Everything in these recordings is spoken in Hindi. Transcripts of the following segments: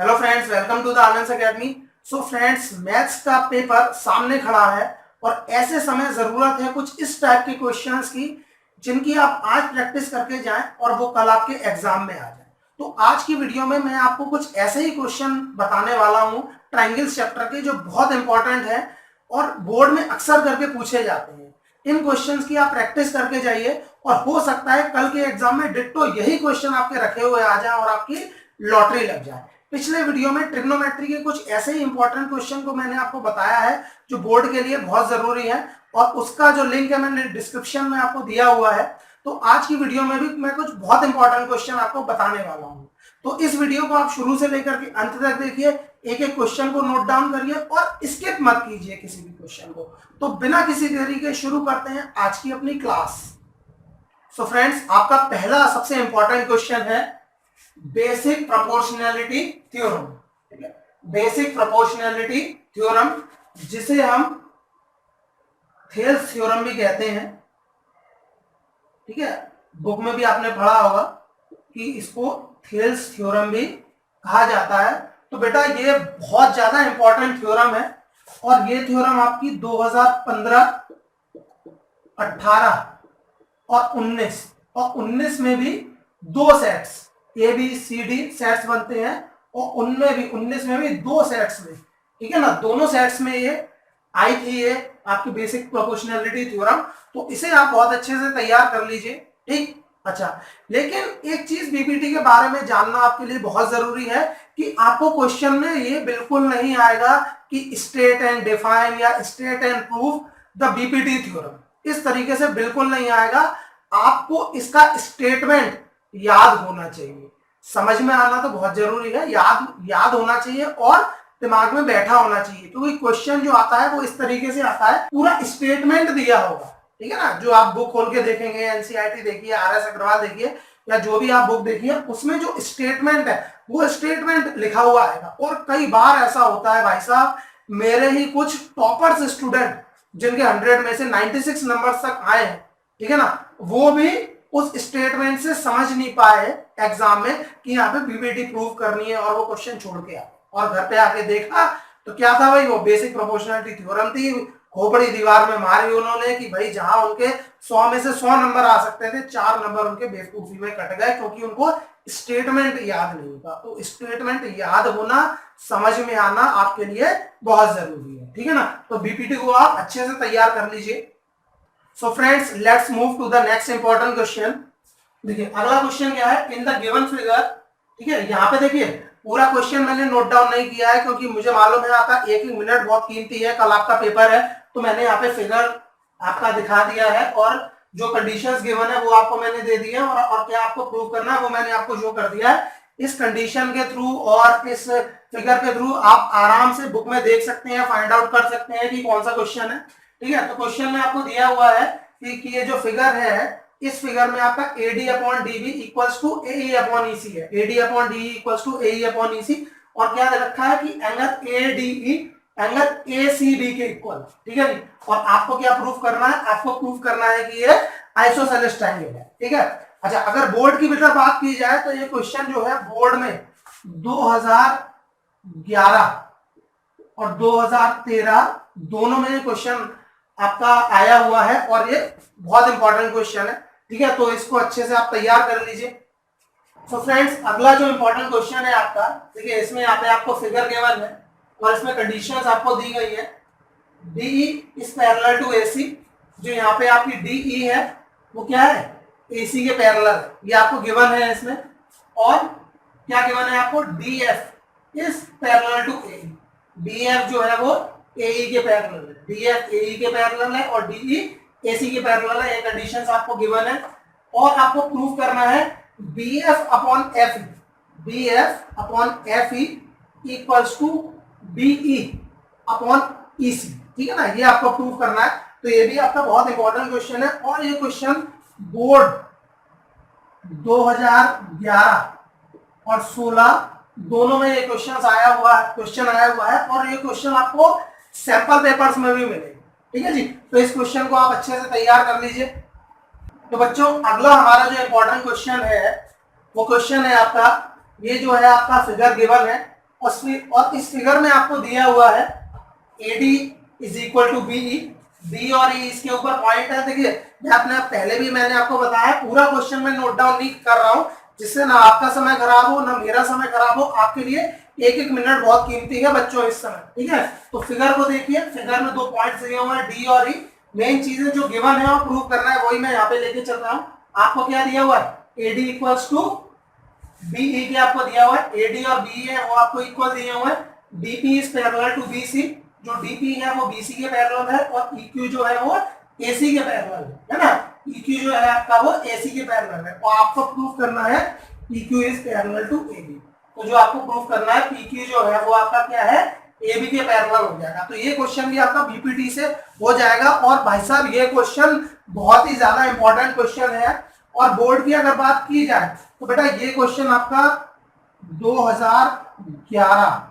Hello friends, welcome to the Anand academy. So friends, maths का पेपर सामने खड़ा है और ऐसे समय जरूरत है कुछ इस टाइप के क्वेश्चंस की जिनकी आप आज प्रैक्टिस करके जाएं और वो कल आपके एग्जाम में आ जाए। तो आज की वीडियो में मैं आपको कुछ ऐसे ही क्वेश्चन बताने वाला हूं ट्रायंगल्स चैप्टर के, जो बहुत इंपॉर्टेंट है और बोर्ड में अक्सर करके पूछे जाते हैं। इन क्वेश्चंस की आप प्रैक्टिस करके जाइए और हो सकता है कल के एग्जाम में डिट्टो यही क्वेश्चन आपके रखे हुए आ जाए और आपकी लॉटरी लग जाए। पिछले वीडियो में ट्रिग्नोमेट्री के कुछ ऐसे ही इंपॉर्टेंट क्वेश्चन को मैंने आपको बताया है जो बोर्ड के लिए बहुत जरूरी है और उसका जो लिंक है मैंने डिस्क्रिप्शन में आपको दिया हुआ है। तो आज की वीडियो में भी मैं कुछ बहुत इंपॉर्टेंट क्वेश्चन आपको बताने वाला हूं। तो इस वीडियो को आप शुरू से लेकर के अंत तक देखिए, एक एक क्वेश्चन को नोट डाउन करिए और स्किप मत कीजिए किसी भी क्वेश्चन को। तो बिना किसी देरी के शुरू करते हैं आज की अपनी क्लास। सो फ्रेंड्स, आपका पहला सबसे इंपॉर्टेंट क्वेश्चन है बेसिक प्रोपोर्शनैलिटी थ्योरम। ठीक है, बेसिक प्रोपोर्शनैलिटी थ्योरम, जिसे हम थेल्स थ्योरम भी कहते हैं। ठीक है, बुक में भी आपने पढ़ा होगा कि इसको थेल्स थ्योरम भी कहा जाता है। तो बेटा ये बहुत ज्यादा इंपॉर्टेंट थ्योरम है और ये थ्योरम आपकी 2015, 18 और 19 में भी दो sets A B C D sets बनते हैं और उनमें भी 19 में भी दो सेट्स में, ठीक है ना, दोनों सेट्स में ये आई थी, ये आपकी बेसिक प्रोपोर्शनैलिटी थ्योरम। तो इसे आप बहुत अच्छे से तैयार कर लीजिए। ठीक, अच्छा, लेकिन एक चीज बीपीटी के बारे में जानना आपके लिए बहुत जरूरी है कि आपको क्वेश्चन में ये बिल्कुल नहीं आएगा कि स्टेट एंड डिफाइन या state and prove the BPT theorem. इस तरीके से बिल्कुल नहीं आएगा। आपको इसका स्टेटमेंट याद होना चाहिए, समझ में आना तो बहुत जरूरी है, याद होना चाहिए और दिमाग में बैठा होना चाहिए, क्योंकि क्वेश्चन जो आता है वो इस तरीके से आता है, पूरा स्टेटमेंट दिया होगा। ठीक है ना, जो आप बुक खोल के देखेंगे, एनसीईआरटी देखिए, आरएस अग्रवाल देखिए या जो भी आप बुक देखिए, उसमें जो स्टेटमेंट है वो स्टेटमेंट लिखा हुआ आएगा। और कई बार ऐसा होता है भाई साहब, मेरे ही कुछ टॉपर्स स्टूडेंट जिनके 100 में से 96 नंबर तक आए हैं, ठीक है ना, वो भी उस स्टेटमेंट से समझ नहीं पाए एग्जाम में कि यहाँ पे बीपीटी प्रूव करनी है और वो क्वेश्चन छोड़ के आए और घर पे आके देखा तो क्या था भाई, वो बेसिक प्रोपोर्शनैलिटी थ्योरम थी। खोपड़ी दीवार में मारी उन्होंने कि भाई जहां उनके 100 में से 100 नंबर आ सकते थे, 4 नंबर उनके बेवकूफी में कट गए क्योंकि उनको स्टेटमेंट याद नहीं था। तो स्टेटमेंट याद होना, समझ में आना आपके लिए बहुत जरूरी है। ठीक है ना, तो बीपीटी को आप अच्छे से तैयार कर लीजिए। So friends, let's move to the next important question. देखिए अगला क्वेश्चन क्या है, इन द गिवन फिगर। ठीक है, यहाँ पे देखिए पूरा क्वेश्चन मैंने नोट डाउन नहीं किया है क्योंकि मुझे मालूम है आपका एक एक मिनट बहुत कीमती है, कल आपका पेपर है, तो मैंने यहाँ पे फिगर आपका दिखा दिया है और जो कंडीशंस गिवन है वो आपको मैंने दे दिया है और क्या आपको प्रूव करना है वो मैंने आपको शो कर दिया है। इस कंडीशन के थ्रू और इस फिगर के थ्रू आप आराम से बुक में देख सकते हैं, फाइंड आउट कर सकते हैं कि कौन सा क्वेश्चन है। ठीक है, तो क्वेश्चन में आपको दिया हुआ है कि ये जो फिगर है, इस फिगर में आपका AD upon DB equals to AE upon EC है। AD upon DE equals to AE upon EC और क्या दे रखा है कि एंगल ADE एंगल ACB के इक्वल। ठीक है जी, और आपको क्या प्रूफ करना है, आपको प्रूफ करना है कि ये आइसोसेलेस ट्रायंगल है। ठीक है, अच्छा, अगर बोर्ड की बेटा बात की जाए तो ये क्वेश्चन जो है बोर्ड में 2011 और 2013 दोनों में ये क्वेश्चन आपका आया हुआ है और ये बहुत इंपॉर्टेंट क्वेश्चन है। ठीक है, तो इसको अच्छे से आप तैयार कर लीजिए। तो फ्रेंड्स, अगला जो इंपॉर्टेंट क्वेश्चन है आपका, देखिए इसमें यहाँ पे आपको फिगर गिवन है और इसमें कंडीशंस आपको दी गई है। DE is parallel to AC, जो यहाँ पे आपकी DE है वो क्या है, AC के पैरेलल है, ये आपको गिवन है इसमें। और क्या गिवन है आपको, DF is parallel to AE, DF जो है वो AE के पैरेलल है, DF AE के पैरेलल है और DE AC के पैरेलल है। ये कंडीशंस आपको गिवन है और आपको प्रूव करना है BF upon FE, BF upon FE equals to BE upon EC। ठीक है ना, ये आपको प्रूव करना है। तो ये भी आपका बहुत इंपॉर्टेंट क्वेश्चन है और ये क्वेश्चन बोर्ड 2011 और 16 दोनों में ये क्वेश्चन आया हुआ है और ये क्वेश्चन आपको सैंपल पेपर्स में भी मिलेगा। ठीक है जी, तो इस क्वेश्चन को आप अच्छे से तैयार कर लीजिए। तो बच्चों, अगला हमारा जो इंपॉर्टेंट क्वेश्चन है वो क्वेश्चन है आपका, ये जो है आपका फिगर गिवन है और इस फिगर में आपको दिया हुआ है AD is equal to BE, B और ई इसके ऊपर पॉइंट है। देखिए मैंने आपको बताया, पूरा क्वेश्चन में नोट डाउन नहीं कर रहा हूं जिससे ना आपका समय खराब हो ना मेरा समय खराब हो। आपके लिए एक एक मिनट बहुत कीमती है बच्चों इस समय, ठीक है। तो फिगर को देखिए, फिगर में 2 पॉइंट्स दिए हुए हैं डी और ई। मेन चीजें जो गिवन है और प्रूव करना है वही मैं यहाँ पे लेके चल रहा हूँ। आपको क्या दिया हुआ है, एडी इक्वल्स टू बीई के आपको दिया हुआ है, एडी और बी है वो आपको इक्वल दिए हुए हैं। DP is parallel to BC, जो डीपी है वो बीसी के पैरेलल है, और ईक्यू जो है वो एसी के पैरेलल है ना। ईक्यू जो है आपका वो एसी के पैरेलल है, और आपको प्रूफ करना है PQ is parallel to AB. तो जो आपको प्रूफ करना है पीक्यू जो है वो आपका क्या है, एबी के पैरेलल हो जाएगा। तो ये क्वेश्चन भी आपका बीपीटी से हो जाएगा। और भाई साहब ये क्वेश्चन बहुत ही ज्यादा इंपॉर्टेंट क्वेश्चन है, और बोर्ड की अगर बात की जाए तो बेटा ये क्वेश्चन आपका 2011,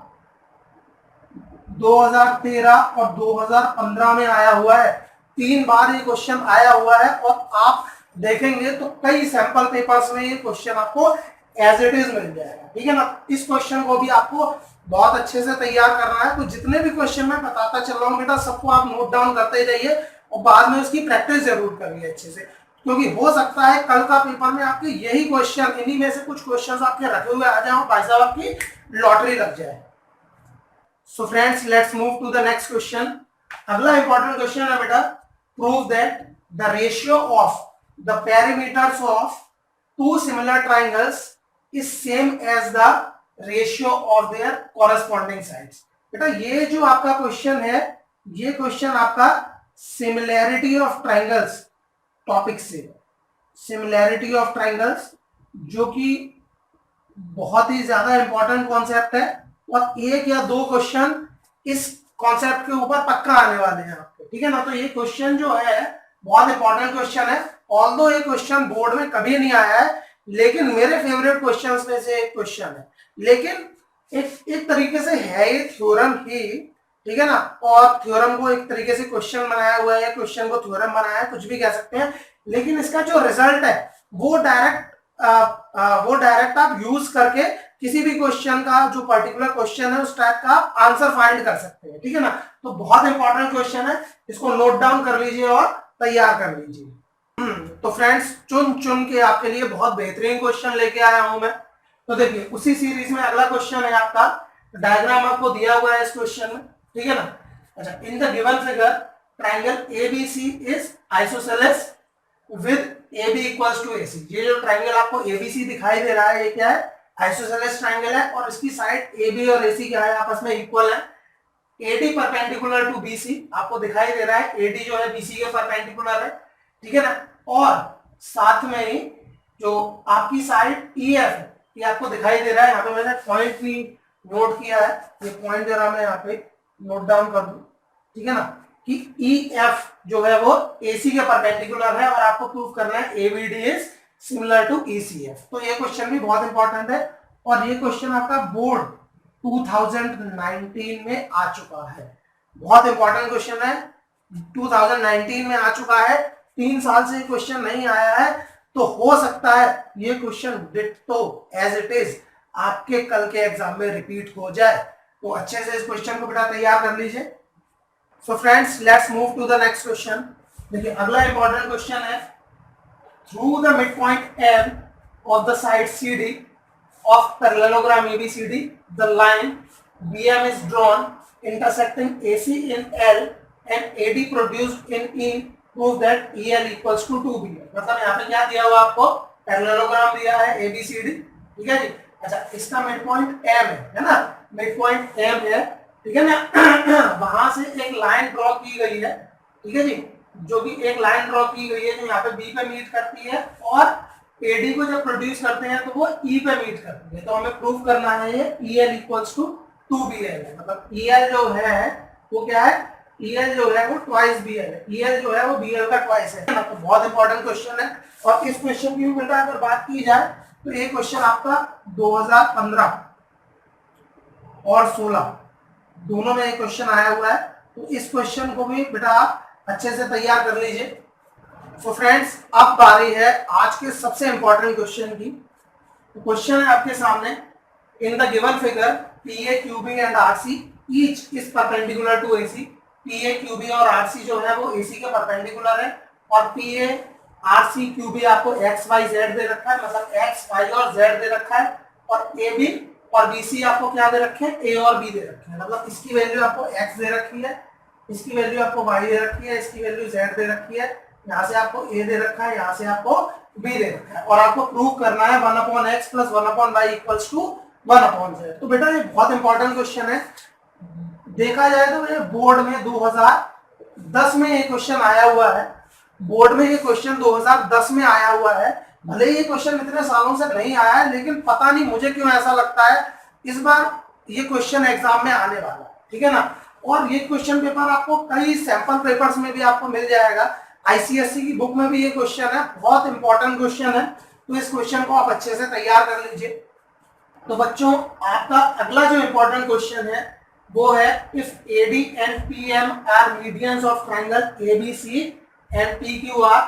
2013 और 2015 में आया हुआ है। 3 बार ये क्वेश्चन आया हुआ है, और आप देखेंगे तो कई सैंपल पेपर्स में ये क्वेश्चन आपको एज इट इज मिल जाएगा, ठीक है ना। इस क्वेश्चन को भी आपको बहुत अच्छे से तैयार करना है। तो जितने भी क्वेश्चन मैं बताता चल रहा हूँ बेटा, सबको आप नोट डाउन करते जाइए, और बाद में उसकी प्रैक्टिस जरूर करिए अच्छे से, क्योंकि हो सकता है कल का पेपर में आपके यही क्वेश्चन, इन्हीं में से कुछ क्वेश्चन आपके रखे हुए आ जाए, भाई साहब आपकी लॉटरी लग जाए। So friends, let's move to the next question. अगला इंपॉर्टेंट क्वेश्चन है बेटा, prove that the ratio of the perimeters of 2 similar triangles is same as the ratio of their corresponding sides. बेटा ये जो आपका क्वेश्चन है, ये क्वेश्चन आपका सिमिलैरिटी ऑफ ट्राइंगल्स टॉपिक से, सिमिलैरिटी ऑफ ट्राइंगल्स, जो कि बहुत ही ज्यादा इंपॉर्टेंट कॉन्सेप्ट है, और 1 या 2 क्वेश्चन इस कॉन्सेप्ट के ऊपर पक्का आने वाले हैं आपके, ठीक है ना। तो ये क्वेश्चन जो है बहुत इंपॉर्टेंट क्वेश्चन है। ऑल्दो ये क्वेश्चन बोर्ड में कभी नहीं आया है, लेकिन मेरे फेवरेट क्वेश्चंस में से एक क्वेश्चन है। लेकिन एक तरीके से है ये थ्योरम ही, ठीक है ना। और थ्योरम को एक तरीके से क्वेश्चन बनाया हुआ है, क्वेश्चन को थ्योरम बनाया है, कुछ भी कह सकते हैं। लेकिन इसका जो रिजल्ट है वो डायरेक्ट आप यूज करके किसी भी क्वेश्चन का जो पर्टिकुलर क्वेश्चन है उस टाइप का आप आंसर फाइंड कर सकते हैं, ठीक है ना। तो बहुत इंपॉर्टेंट क्वेश्चन है, इसको नोट डाउन कर लीजिए और तैयार कर लीजिए। तो फ्रेंड्स, चुन चुन के आपके लिए बहुत बेहतरीन क्वेश्चन लेके आया हूं मैं। तो देखिए उसी सीरीज में अगला क्वेश्चन है आपका, डायग्राम आपको दिया हुआ है इस क्वेश्चन में, ठीक है ना। अच्छा, in the given figure triangle ABC is isosceles with AB equals to AC। ये जो ट्राइंगल आपको ABC दिखाई दे रहा है, ये क्या है, आइसोसेलेस ट्राइंगल है, और इसकी साइड AB और AC क्या है, आपस में इक्वल है। AD परपेंडिकुलर टू BC आपको दिखाई दे रहा है, AD जो है BC के परपेंडिकुलर है, ठीक है ना। और साथ में ही जो आपकी साइड EF है, ये आपको दिखाई दे रहा है। यहाँ पे मैंने पॉइंट भी नोट किया है, ये पॉइंट जरा मैं यहाँ पे नोट डाउन कर दूं, ठीक है ना, कि EF जो है वो AC के परपेंडिकुलर है, और आपको प्रूव करना है ABD is similar to ECF। तो ये क्वेश्चन भी बहुत इंपॉर्टेंट है, और ये क्वेश्चन आपका बोर्ड 2019 में आ चुका है। बहुत इंपॉर्टेंट क्वेश्चन है, 2019 में आ चुका है, 3 साल से क्वेश्चन नहीं आया है। तो हो सकता है ये question ditto as it is आपके कल के एग्जाम में रिपीट हो जाए। तो अच्छे से इस क्वेश्चन को बेटा तैयार कर लीजिए। So friends, let's move to the next question. देखिए अगला इंपॉर्टेंट क्वेश्चन है, through the mid point M of the side CD of parallelogram ABCD, the line BM is drawn intersecting AC in L and AD produced in E. Prove that EL equals to 2BL। मतलब यहाँ पे क्या दिया हुआ आपको, पैरेललोग्राम दिया है ABCD, ठीक है जी। अच्छा, इसका मिड पॉइंट M है ना, मिड पॉइंट M है, ठीक है ना। वहां से एक लाइन ड्रॉ की गई है, ठीक है जी, जो कि एक लाइन ड्रॉ की गई है जो यहाँ पे B पे मीट करती है, और AD को जब प्रोड्यूस करते हैं तो वो E पे मीट करती है। तो हमें प्रूव करना है ये EL इक्वल्स टू 2BL है। मतलब EL जो है वो क्या है, EL जो है वो ट्वाइस BL है, EL जो है वो BL का ट्वाइस है। तो बहुत इंपॉर्टेंट क्वेश्चन है, और इस क्वेश्चन की बेटा अगर बात की जाए तो ये क्वेश्चन आपका 2015 और 16 दोनों में एक क्वेश्चन आया हुआ है। तो इस क्वेश्चन को भी बेटा आप अच्छे से तैयार कर लीजिए। सो फ्रेंड्स, अब बारी है आज के सबसे इंपॉर्टेंट क्वेश्चन की। तो क्वेश्चन है आपके सामने, in the given figure PA, QB and RC each is perpendicular to AC। PA, QB और RC जो है वो AC के परपेंडिकुलर है, और PA, RC, QB आपको X, Y, Z दे रखा है, मतलब X, Y और Z दे रखा है, और AB और BC आपको क्या दे रखे हैं, A और B दे रखे हैं, मतलब इसकी वैल्यू आपको X दे रखी है, इसकी वैल्यू आपको Y दे रखी है, इसकी वैल्यू Z दे रखी है, यहाँ से आपको A दे रखा है, यहाँ से आपको B दे रखा है, और आपको प्रूव करना है 1/x + 1/y = 1/z। तो बेटा ये बहुत इंपॉर्टेंट क्वेश्चन है। देखा जाए तो ये बोर्ड में 2010 में ये क्वेश्चन आया हुआ है, बोर्ड में ये क्वेश्चन 2010 में आया हुआ है। भले ये क्वेश्चन इतने सालों से नहीं आया है, लेकिन पता नहीं मुझे क्यों ऐसा लगता है इस बार ये क्वेश्चन एग्जाम में आने वाला है, ठीक है ना। और ये क्वेश्चन पेपर आपको कई सैंपल पेपर्स में भी आपको मिल जाएगा, आईसीएससी की बुक में भी ये क्वेश्चन है, बहुत इंपॉर्टेंट क्वेश्चन है। तो इस क्वेश्चन को आप अच्छे से तैयार कर लीजिए। तो बच्चों आपका अगला जो इंपॉर्टेंट क्वेश्चन है वो है, if AD and PM are medians of triangle ABC and PQR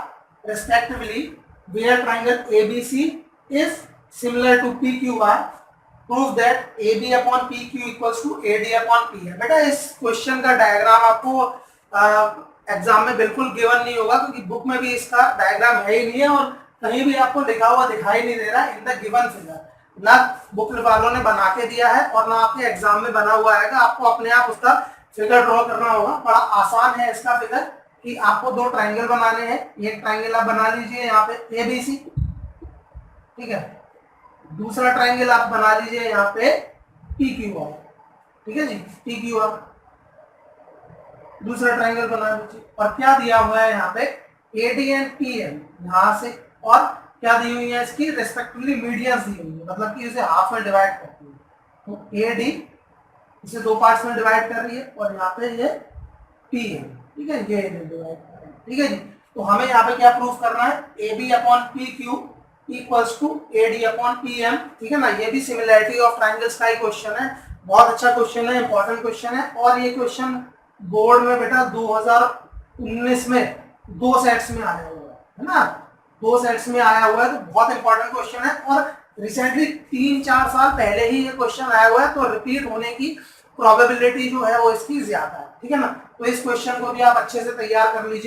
respectively, where triangle ABC is similar to PQR, prove that AB/PQ equals to AD/PM। बेटा इस क्वेश्चन का डायग्राम आपको एग्जाम में बिल्कुल गिवन नहीं होगा, क्योंकि बुक में भी इसका डायग्राम है ही नहीं है, और कहीं भी आपको लिखा हुआ दिखाई नहीं दे रहा है इन द गिवन फिगर। ना बुक वालों ने बना के दिया है और ना आपके एग्जाम में बना हुआ है, आपको अपने आप उसका फिगर ड्रॉ करना होगा। बड़ा आसान है इसका फिगर, कि आपको दो ट्रायंगल बनाने हैं। एक ट्रायंगल आप बना लीजिए यहाँ पे ABC, ठीक है, दूसरा ट्रायंगल आप बना लीजिए यहाँ पे PQR, ठीक है जी, PQR दूसरा ट्रायंगल बना लीजिए। और क्या दिया हुआ है यहाँ पे, AD and PM यहाँ से, और क्या दी हुई है इसकी रेस्पेक्टिवली मीडियंस दी हुई है, मतलब कि इसे हाफ में डिवाइड करती है। तो AD इसे दो पार्ट्स में डिवाइड कर रही है, और यहाँ पे ये PM, ठीक है, ये डिवाइड कर रही है, ठीक है जी। तो हमें यहाँ पे क्या प्रूफ करना है, AB/PQ इक्वल्स टू AD/PM, ठीक है ना। ये भी सिमिलरिटी ऑफ ट्रायंगल्स का ही क्वेश्चन है, बहुत अच्छा क्वेश्चन है, इंपॉर्टेंट क्वेश्चन है। और ये क्वेश्चन बोर्ड में बेटा 2019 में 2 सेट्स में आया हुआ है ना, 2 सेट्स में आया हुआ है, तो बहुत इंपॉर्टेंट क्वेश्चन है। और रिसेंटली 3-4 साल पहले ही ये क्वेश्चन आया हुआ है, तो रिपीट होने की प्रोबेबिलिटी जो है वो इसकी ज्यादा है, ठीक है ना। तो इस क्वेश्चन को भी आप अच्छे से तैयार कर लीजिए।